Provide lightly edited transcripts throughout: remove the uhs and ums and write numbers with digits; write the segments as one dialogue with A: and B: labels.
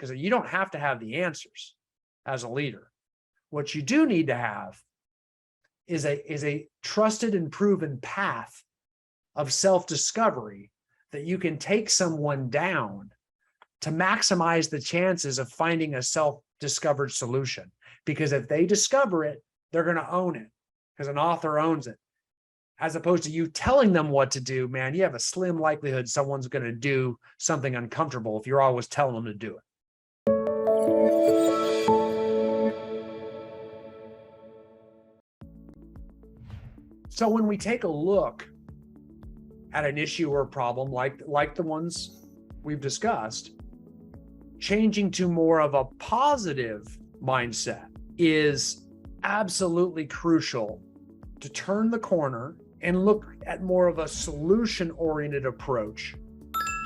A: is that you don't have to have the answers as a leader. What you do need to have is a trusted and proven path of self-discovery that you can take someone down to maximize the chances of finding a self-discovered solution. Because if they discover it, they're going to own it, because an author owns it. As opposed to you telling them what to do, man, you have a slim likelihood someone's going to do something uncomfortable if you're always telling them to do it. So when we take a look at an issue or problem like the ones we've discussed, changing to more of a positive mindset is absolutely crucial to turn the corner and look at more of a solution-oriented approach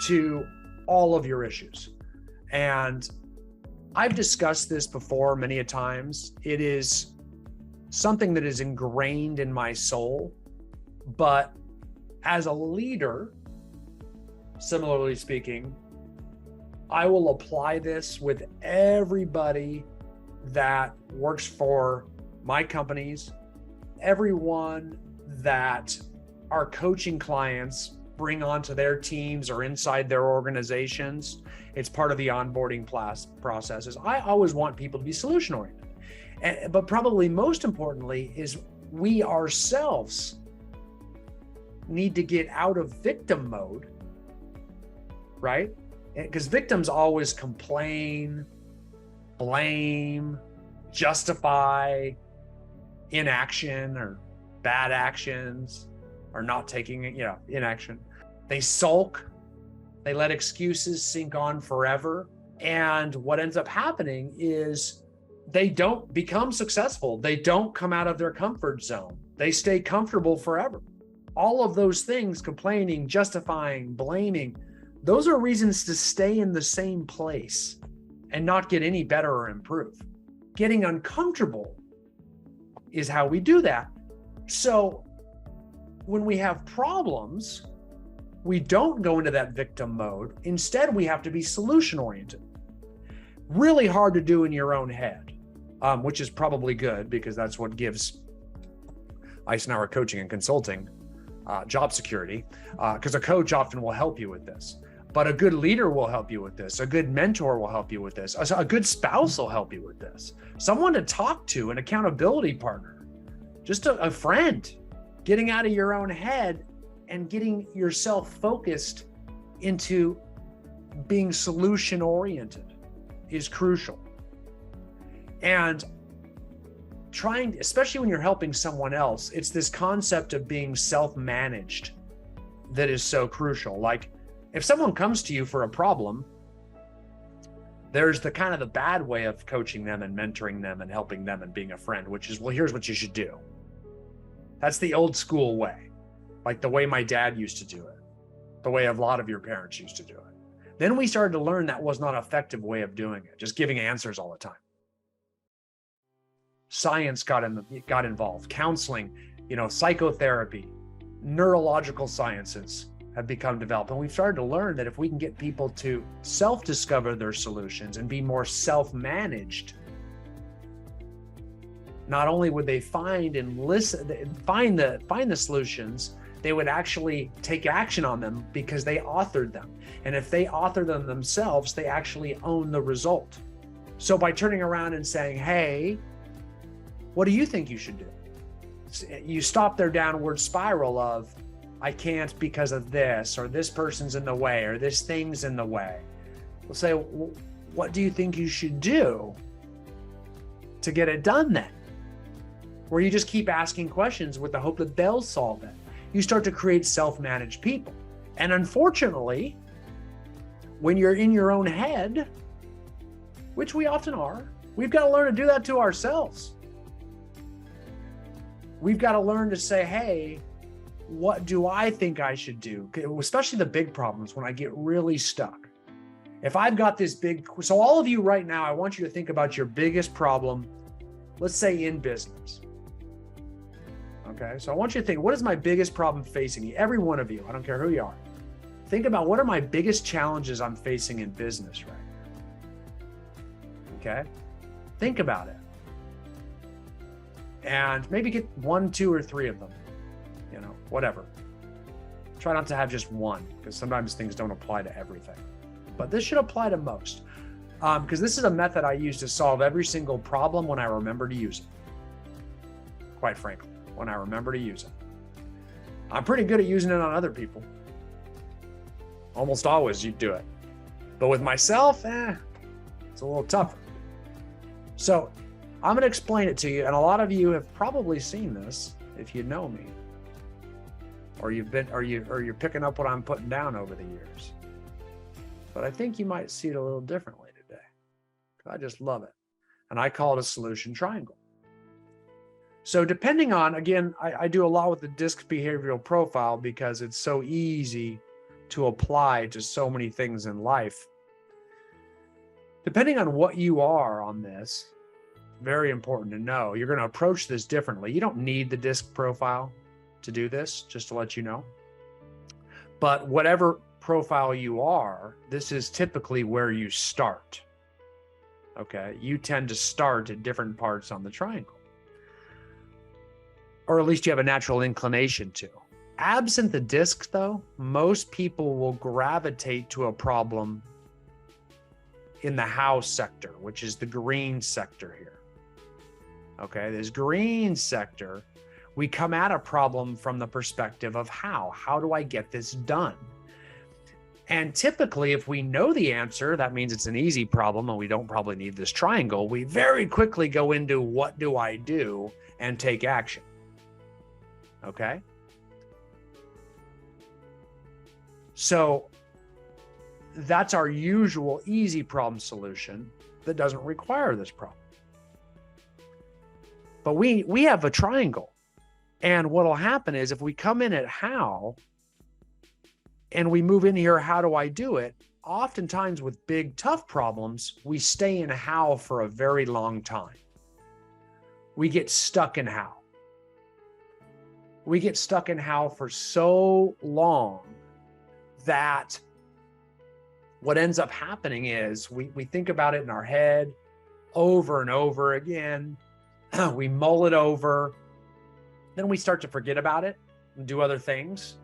A: to all of your issues. And I've discussed this before many a times. It is something that is ingrained in my soul, but as a leader, similarly speaking, I will apply this with everybody that works for my companies, everyone that our coaching clients bring onto their teams or inside their organizations. It's part of the onboarding processes. I always want people to be solution oriented. But probably most importantly is we ourselves need to get out of victim mode, right? Because victims always complain, blame, justify inaction or bad actions, or not taking, inaction. They sulk, they let excuses sink on forever. And what ends up happening is they don't become successful. They don't come out of their comfort zone. They stay comfortable forever. All of those things, complaining, justifying, blaming, those are reasons to stay in the same place and not get any better or improve. Getting uncomfortable is how we do that. So when we have problems, we don't go into that victim mode. Instead, we have to be solution oriented. Really hard to do in your own head, which is probably good, because that's what gives Icenhower Coaching and Consulting job security, because a coach often will help you with this. But a good leader will help you with this. A good mentor will help you with this. A good spouse will help you with this. Someone to talk to, an accountability partner, just a friend. Getting out of your own head and getting yourself focused into being solution oriented is crucial. And trying, especially when you're helping someone else, it's this concept of being self-managed that is so crucial. Like, if someone comes to you for a problem, there's the kind of the bad way of coaching them and mentoring them and helping them and being a friend, which is, well, here's what you should do. That's the old school way, like the way my dad used to do it, the way a lot of your parents used to do it. Then we started to learn that was not an effective way of doing it, just giving answers all the time. Science got involved, counseling, psychotherapy, neurological sciences have become developed. And we've started to learn that if we can get people to self-discover their solutions and be more self-managed, not only would they find the solutions, they would actually take action on them because they authored them. And if they author them themselves, they actually own the result. So by turning around and saying, hey, what do you think you should do? You stop their downward spiral of, I can't because of this, or this person's in the way, or this thing's in the way. We'll say, well, what do you think you should do to get it done then? Where you just keep asking questions with the hope that they'll solve it. You start to create self-managed people. And unfortunately, when you're in your own head, which we often are, we've got to learn to do that to ourselves. We've got to learn to say, hey, what do I think I should do? Especially the big problems when I get really stuck. If I've got this so all of you right now, I want you to think about your biggest problem, let's say in business. Okay, so I want you to think, what is my biggest problem facing you? Every one of you, I don't care who you are. Think about, what are my biggest challenges I'm facing in business right now? Okay. Think about it. And maybe get 1, 2, or 3 of them, whatever. Try not to have just one, because sometimes things don't apply to everything. But this should apply to most. Because this is a method I use to solve every single problem when I remember to use it. Quite frankly, when I remember to use it. I'm pretty good at using it on other people. Almost always you do it. But with myself, it's a little tougher. So I'm going to explain it to you. And a lot of you have probably seen this if you know me. Or you're picking up what I'm putting down over the years. But I think you might see it a little differently today. I just love it. And I call it a solution triangle. So depending on, again, I do a lot with the DISC behavioral profile because it's so easy to apply to so many things in life. Depending on what you are on this, very important to know, you're going to approach this differently. You don't need the DISC profile to do this, just to let you know. But whatever profile you are, this is typically where you start. Okay, you tend to start at different parts on the triangle. Or at least you have a natural inclination to. Absent the DISC, though, most people will gravitate to a problem in the how sector, which is the green sector here. Okay, this green sector, we come at a problem from the perspective of how. How do I get this done? And typically, if we know the answer, that means it's an easy problem and we don't probably need this triangle. We very quickly go into what do I do and take action. Okay? So that's our usual easy problem solution that doesn't require this problem. But we have a triangle. And what'll happen is if we come in at how and we move in here, how do I do it? Oftentimes with big, tough problems, we stay in how for a very long time. We get stuck in how. We get stuck in how for so long that what ends up happening is we think about it in our head over and over again. We mull it over. Then we start to forget about it and do other things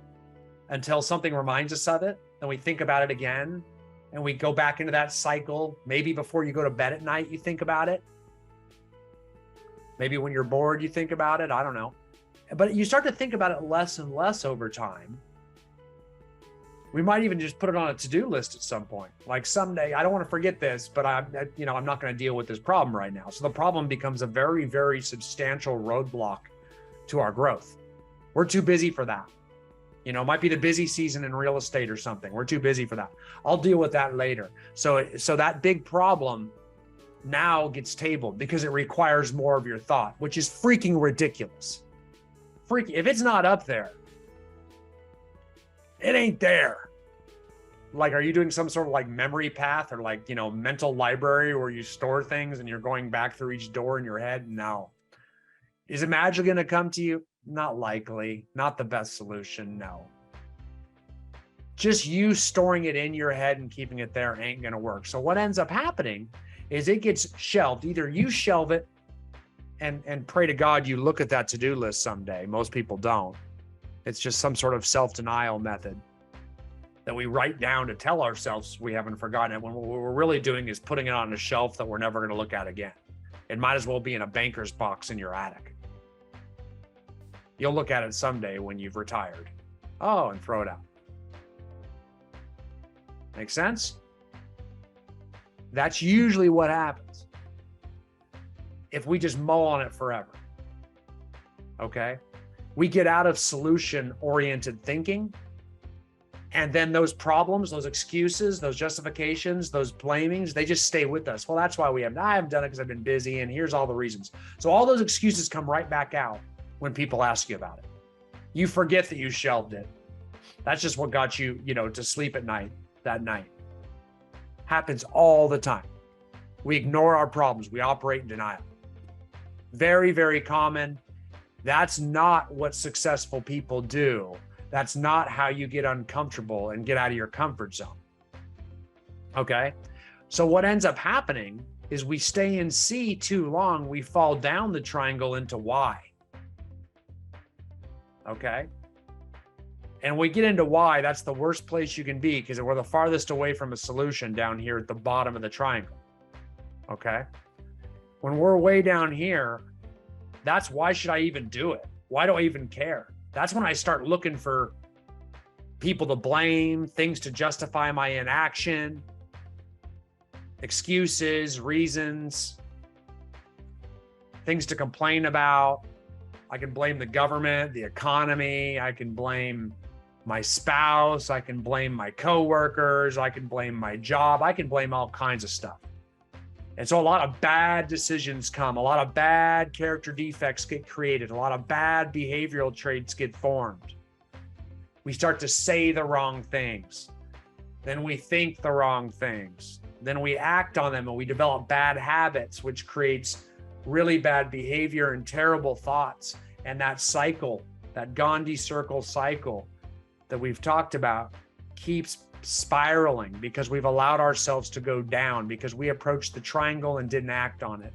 A: until something reminds us of it. Then we think about it again and we go back into that cycle. Maybe before you go to bed at night, you think about it. Maybe when you're bored, you think about it. I don't know. But you start to think about it less and less over time. We might even just put it on a to-do list at some point. Like someday, I don't want to forget this, but I'm not going to deal with this problem right now. So the problem becomes a very, very substantial roadblock to our growth. We're too busy for that. It might be the busy season in real estate or something. We're too busy for that. I'll deal with that later. So that big problem now gets tabled because it requires more of your thought, which is freaking ridiculous. If it's not up there, it ain't there. Like, are you doing some sort of like memory path or like, mental library where you store things and you're going back through each door in your head? No. Is it magically going to come to you? Not likely. Not the best solution. No. Just you storing it in your head and keeping it there ain't going to work. So what ends up happening is it gets shelved. Either you shelve it and pray to God you look at that to-do list someday. Most people don't. It's just some sort of self-denial method that we write down to tell ourselves we haven't forgotten it, when what we're really doing is putting it on a shelf that we're never going to look at again. It might as well be in a banker's box in your attic. You'll look at it someday when you've retired. Oh, and throw it out. Make sense? That's usually what happens if we just mull on it forever. Okay? We get out of solution-oriented thinking, and then those problems, those excuses, those justifications, those blamings, they just stay with us. Well, that's why I haven't done it because I've been busy, and here's all the reasons. So all those excuses come right back out when people ask you about it. You forget that you shelved it. That's just what got you, to sleep at night that night. Happens all the time. We ignore our problems. We operate in denial. Very, very common. That's not what successful people do. That's not how you get uncomfortable and get out of your comfort zone. Okay? So what ends up happening is we stay in C too long, we fall down the triangle into Y. Okay? And we get into Y, that's the worst place you can be because we're the farthest away from a solution down here at the bottom of the triangle. Okay? When we're way down here, that's why should I even do it? Why do I even care? That's when I start looking for people to blame, things to justify my inaction, excuses, reasons, things to complain about. I can blame the government, the economy. I can blame my spouse. I can blame my coworkers. I can blame my job. I can blame all kinds of stuff. And so a lot of bad decisions come, a lot of bad character defects get created, a lot of bad behavioral traits get formed. We start to say the wrong things. Then we think the wrong things. Then we act on them and we develop bad habits, which creates really bad behavior and terrible thoughts. And that cycle, that Gandhi circle cycle that we've talked about, keeps spiraling because we've allowed ourselves to go down because we approached the triangle and didn't act on it.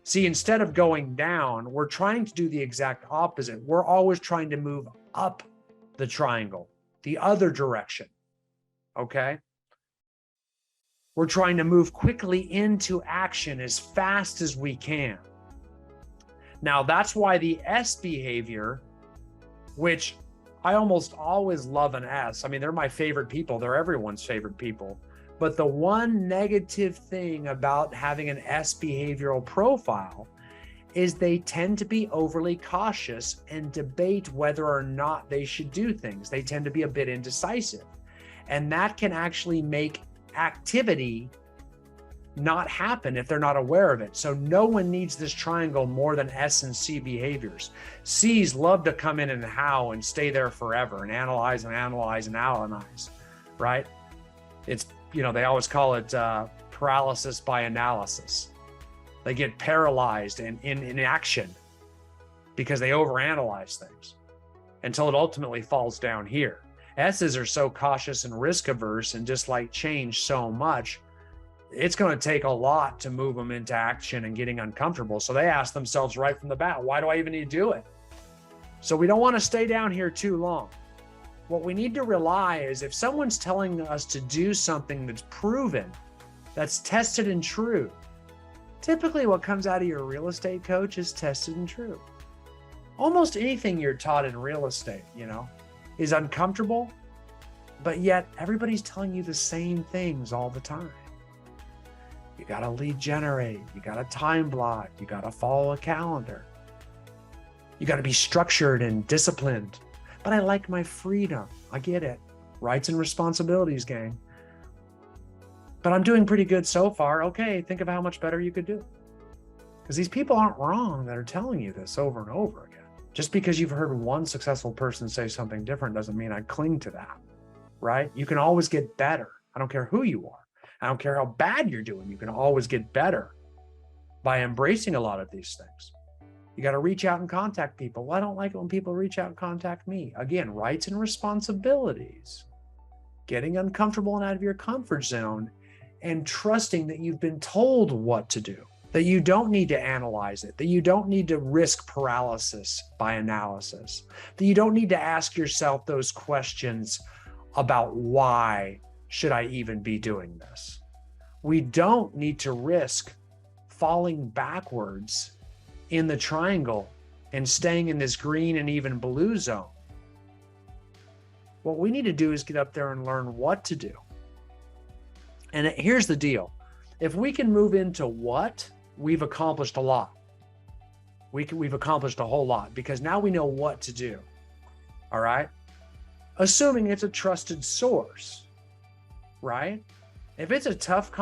A: See, instead of going down, we're trying to do the exact opposite. We're always trying to move up the triangle, the other direction. Okay? We're trying to move quickly into action as fast as we can. Now, that's why the S behavior, which I almost always love an S. I mean, they're my favorite people. They're everyone's favorite people. But the one negative thing about having an S behavioral profile is they tend to be overly cautious and debate whether or not they should do things. They tend to be a bit indecisive. And that can actually make activity not happen if they're not aware of it. So no one needs this triangle more than S and C behaviors. C's love to come in and how and stay there forever and analyze and analyze and analyze, right? It's, you know, they always call it paralysis by analysis. They get paralyzed in inaction because they overanalyze things until it ultimately falls down here. S's are so cautious and risk averse and dislike change so much, it's going to take a lot to move them into action and getting uncomfortable. So they ask themselves right from the bat, why do I even need to do it? So we don't want to stay down here too long. What we need to rely is if someone's telling us to do something that's proven, that's tested and true, typically what comes out of your real estate coach is tested and true. Almost anything you're taught in real estate, you know, is uncomfortable, but yet everybody's telling you the same things all the time. You got to lead generate. You got to time block. You got to follow a calendar. You got to be structured and disciplined. But I like my freedom. I get it. Rights and responsibilities, gang. But I'm doing pretty good so far. Okay, think of how much better you could do. Because these people aren't wrong that are telling you this over and over again. Just because you've heard one successful person say something different doesn't mean I cling to that, right? You can always get better. I don't care who you are. I don't care how bad you're doing. You can always get better by embracing a lot of these things. You got to reach out and contact people. Well, I don't like it when people reach out and contact me. Again, rights and responsibilities, getting uncomfortable and out of your comfort zone and trusting that you've been told what to do, that you don't need to analyze it, that you don't need to risk paralysis by analysis, that you don't need to ask yourself those questions about why should I even be doing this? We don't need to risk falling backwards in the triangle and staying in this green and even blue zone. What we need to do is get up there and learn what to do. And here's the deal. If we can move into what, we've accomplished a lot. We've accomplished a whole lot because now we know what to do. All right? Assuming it's a trusted source. Right? If it's a tough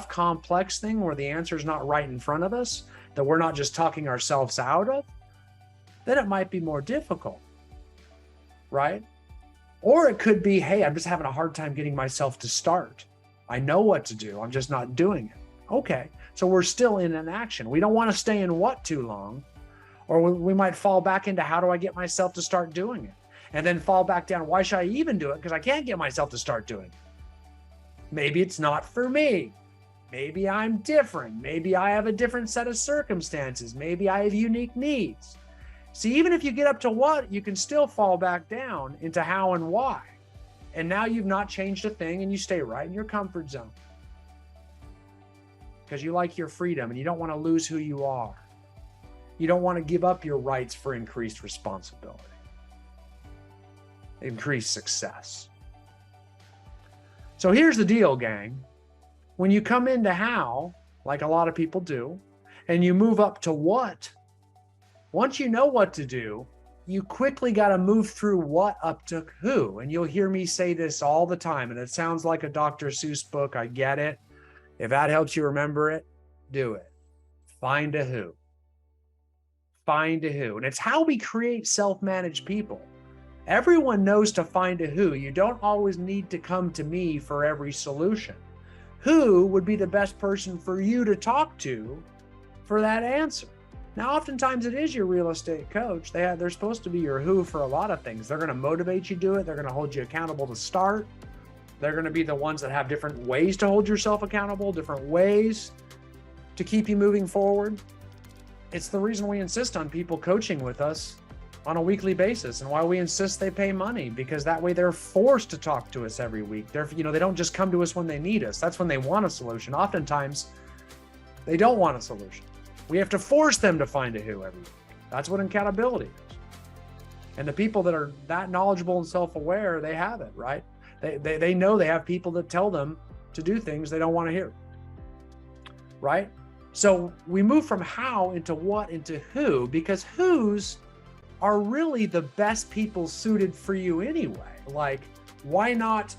A: complex thing where the answer is not right in front of us, that we're not just talking ourselves out of, then it might be more difficult, right? Or it could be, hey, I'm just having a hard time getting myself to start. I know what to do. I'm just not doing it. Okay, so we're still in an action. We don't want to stay in what too long, or we might fall back into how do I get myself to start doing it? And then fall back down. Why should I even do it? Because I can't get myself to start doing it. Maybe it's not for me. Maybe I'm different. Maybe I have a different set of circumstances. Maybe I have unique needs. See, even if you get up to what, you can still fall back down into how and why. And now you've not changed a thing and you stay right in your comfort zone. Because you like your freedom and you don't want to lose who you are. You don't want to give up your rights for increased responsibility, increased success. So here's the deal, gang. When you come into how, like a lot of people do, and you move up to what, once you know what to do, you quickly got to move through what up to who. And you'll hear me say this all the time, and it sounds like a Dr. Seuss book. I get it. If that helps you remember it, do it. Find a who. Find a who. And it's how we create self-managed people. Everyone knows to find a who. You don't always need to come to me for every solution. Who would be the best person for you to talk to for that answer? Now, oftentimes it is your real estate coach. They're supposed to be your who for a lot of things. They're going to motivate you to do it. They're going to hold you accountable to start. They're going to be the ones that have different ways to hold yourself accountable, different ways to keep you moving forward. It's the reason we insist on people coaching with us on a weekly basis, and why we insist they pay money, because that way they're forced to talk to us every week. They don't just come to us when they need us. That's when they want a solution. Oftentimes, they don't want a solution. We have to force them to find a who every week. That's what accountability is. And the people that are that knowledgeable and self-aware, they have it, right? They know they have people that tell them to do things they don't want to hear, right? So we move from how into what into who, because who's are really the best people suited for you anyway. Like, why not?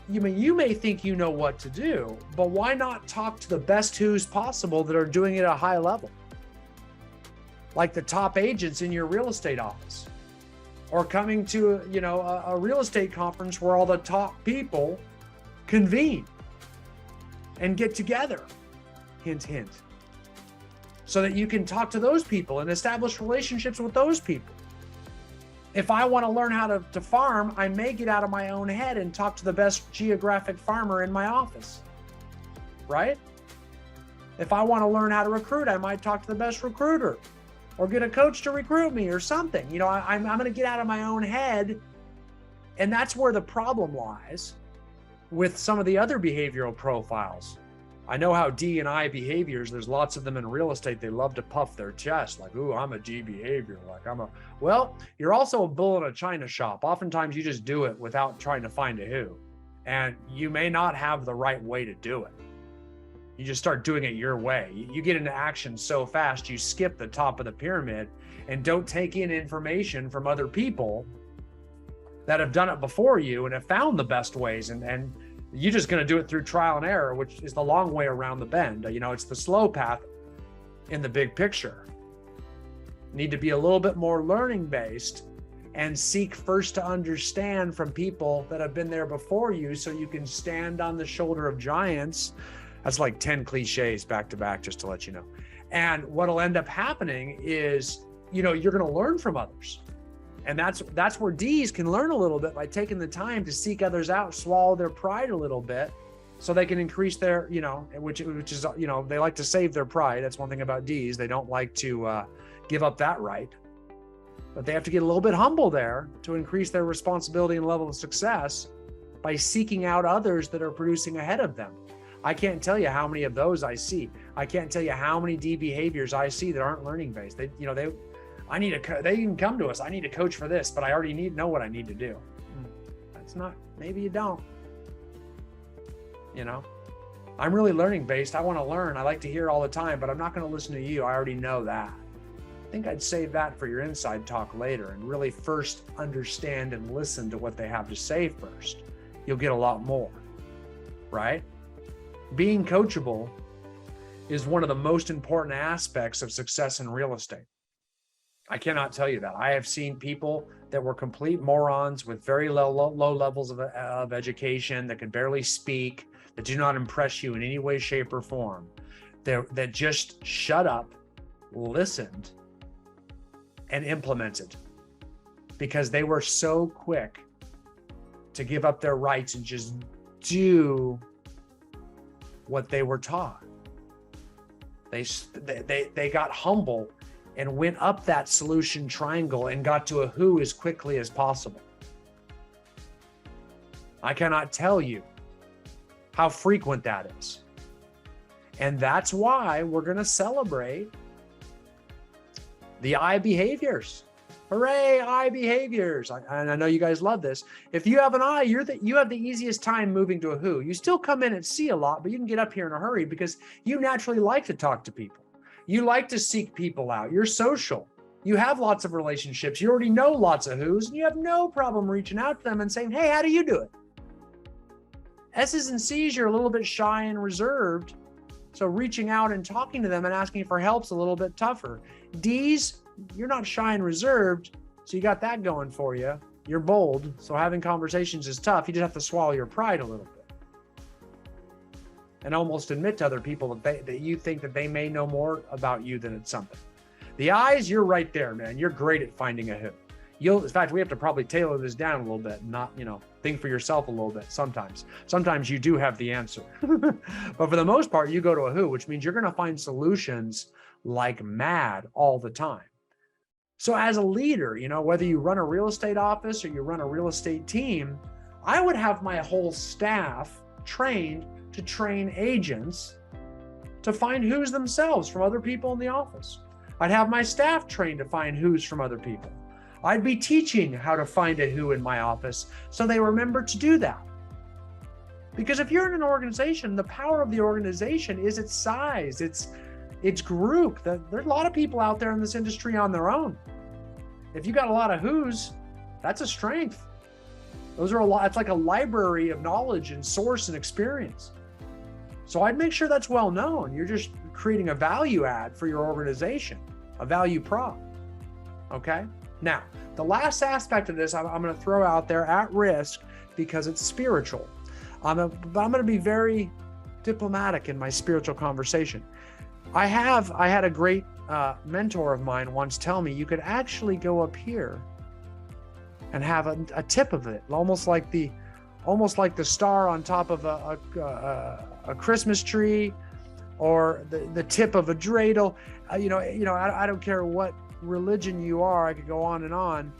A: You may think you know what to do, but why not talk to the best who's possible that are doing it at a high level? Like the top agents in your real estate office, or coming to a real estate conference where all the top people convene and get together. Hint, hint. So that you can talk to those people and establish relationships with those people. If I want to learn how to farm, I may get out of my own head and talk to the best geographic farmer in my office, right? If I want to learn how to recruit, I might talk to the best recruiter or get a coach to recruit me or something. I'm going to get out of my own head. And that's where the problem lies with some of the other behavioral profiles. I know how D and I behaviors, there's lots of them in real estate. They love to puff their chest like, ooh, I'm a D behavior. Well, you're also a bull in a china shop. Oftentimes you just do it without trying to find a who. And you may not have the right way to do it. You just start doing it your way. You get into action so fast, you skip the top of the pyramid and don't take in information from other people that have done it before you and have found the best ways. And you're just going to do it through trial and error, which is the long way around the bend. It's the slow path in the big picture. Need to be a little bit more learning based and seek first to understand from people that have been there before you, so you can stand on the shoulder of giants. That's like 10 cliches back to back, just to let you know. And what'll end up happening is, you're going to learn from others. And that's where D's can learn a little bit, by taking the time to seek others out, swallow their pride a little bit, so they can increase their, which is, they like to save their pride. That's one thing about D's. They don't like to give up that right, but they have to get a little bit humble there to increase their responsibility and level of success by seeking out others that are producing ahead of them. I can't tell you how many of those I see. I can't tell you how many D behaviors I see that aren't learning based. They can come to us. I need a coach for this, but I already know what I need to do. That's not, maybe you don't. I'm really learning based. I want to learn. I like to hear all the time, but I'm not going to listen to you. I already know that. I think I'd save that for your inside talk later, and really first understand and listen to what they have to say first. You'll get a lot more, right? Being coachable is one of the most important aspects of success in real estate. I cannot tell you that. I have seen people that were complete morons with very low levels of education, that can barely speak, that do not impress you in any way, shape, or form, that just shut up, listened, and implemented, because they were so quick to give up their rights and just do what they were taught. They got humble and went up that solution triangle and got to a who as quickly as possible. I cannot tell you how frequent that is. And that's why we're going to celebrate the I behaviors. Hooray, I behaviors. And I know you guys love this. If you have an I, you have the easiest time moving to a who. You still come in and see a lot, but you can get up here in a hurry because you naturally like to talk to people. You like to seek people out. You're social. You have lots of relationships. You already know lots of who's, and you have no problem reaching out to them and saying, hey, how do you do it? S's and C's, you're a little bit shy and reserved. So reaching out and talking to them and asking for help's a little bit tougher. D's, you're not shy and reserved, so you got that going for you. You're bold, so having conversations is tough. You just have to swallow your pride a little bit and almost admit to other people that you think that they may know more about you than it's something. The I's, you're right there, man. You're great at finding a who. In fact, we have to probably tailor this down a little bit, not, think for yourself a little bit sometimes. Sometimes you do have the answer. But for the most part, you go to a who, which means you're going to find solutions like mad all the time. So as a leader, whether you run a real estate office or you run a real estate team, I would have my whole staff trained to train agents to find who's themselves from other people in the office. I'd have my staff trained to find who's from other people. I'd be teaching how to find a who in my office so they remember to do that. Because if you're in an organization, the power of the organization is its size, its group. There's a lot of people out there in this industry on their own. If you got a lot of who's, that's a strength. Those are a lot. It's like a library of knowledge and source and experience. So I'd make sure that's well known. You're just creating a value add for your organization, a value prop. Okay. Now, the last aspect of this, I'm going to throw out there at risk because it's spiritual. But I'm going to be very diplomatic in my spiritual conversation. I had a great mentor of mine once tell me you could actually go up here and have a tip of it, almost like the star on top of a Christmas tree, or the tip of a dreidel. I don't care what religion you are. I could go on and on.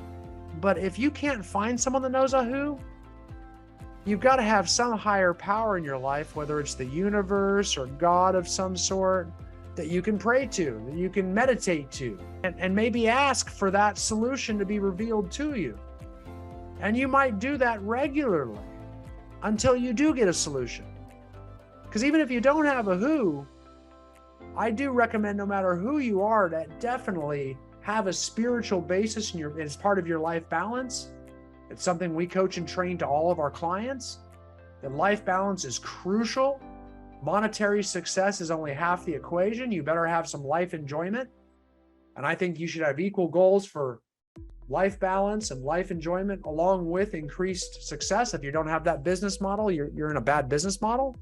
A: But if you can't find someone that knows a who, you've got to have some higher power in your life, whether it's the universe or God of some sort, that you can pray to, that you can meditate to, and maybe ask for that solution to be revealed to you. And you might do that regularly until you do get a solution. Because even if you don't have a who, I do recommend, no matter who you are, that definitely have a spiritual basis as part of your life balance. It's something we coach and train to all of our clients. That life balance is crucial. Monetary success is only half the equation. You better have some life enjoyment. And I think you should have equal goals for life balance and life enjoyment along with increased success. If you don't have that business model, you're in a bad business model.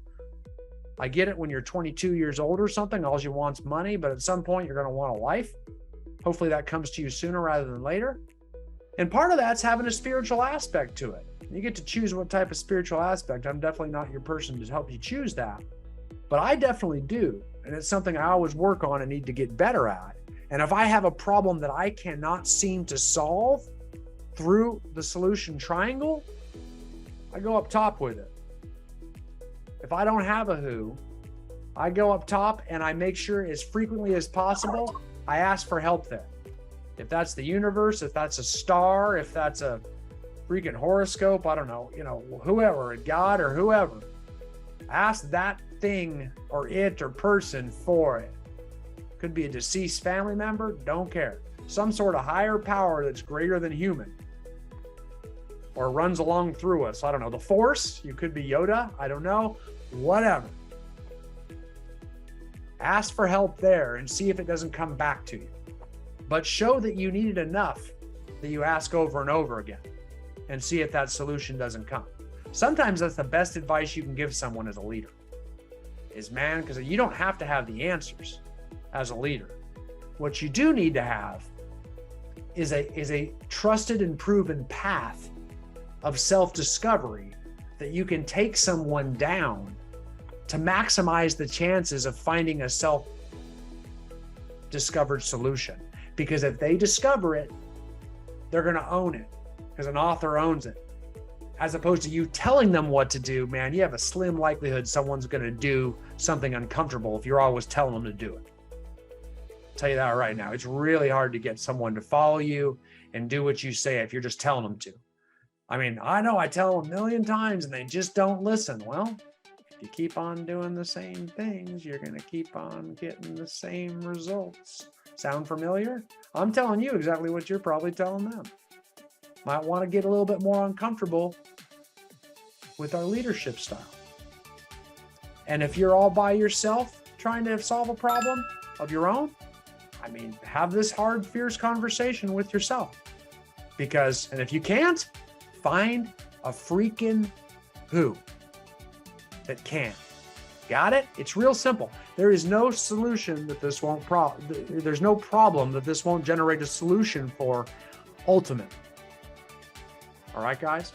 A: I get it when you're 22 years old or something, all you want's money, but at some point you're going to want a life. Hopefully that comes to you sooner rather than later. And part of that's having a spiritual aspect to it. You get to choose what type of spiritual aspect. I'm definitely not your person to help you choose that, but I definitely do. And it's something I always work on and need to get better at. And if I have a problem that I cannot seem to solve through the solution triangle, I go up top with it. If I don't have a who, I go up top and I make sure as frequently as possible, I ask for help there. If that's the universe, if that's a star, if that's a freaking horoscope, I don't know, whoever, God or whoever, ask that thing or it or person for it. Could be a deceased family member, don't care. Some sort of higher power that's greater than human or runs along through us. I don't know, the Force, you could be Yoda, I don't know, whatever. Ask for help there and see if it doesn't come back to you. But show that you need it enough that you ask over and over again and see if that solution doesn't come. Sometimes that's the best advice you can give someone as a leader is, man, because you don't have to have the answers as a leader. What you do need to have is a trusted and proven path of self-discovery that you can take someone down to maximize the chances of finding a self-discovered solution. Because if they discover it, they're going to own it, because an author owns it. As opposed to you telling them what to do, man, you have a slim likelihood someone's going to do something uncomfortable if you're always telling them to do it. I'll tell you that right now. It's really hard to get someone to follow you and do what you say if you're just telling them to. I mean, I know I tell them a million times and they just don't listen. Well, if you keep on doing the same things, you're going to keep on getting the same results. Sound familiar? I'm telling you exactly what you're probably telling them. Might want to get a little bit more uncomfortable with our leadership style. And if you're all by yourself trying to solve a problem of your own, I mean, have this hard, fierce conversation with yourself. Because, and if you can't, find a freaking who that can. Got it? It's real simple. There is no solution that this won't there's no problem that this won't generate a solution for ultimately. All right, guys?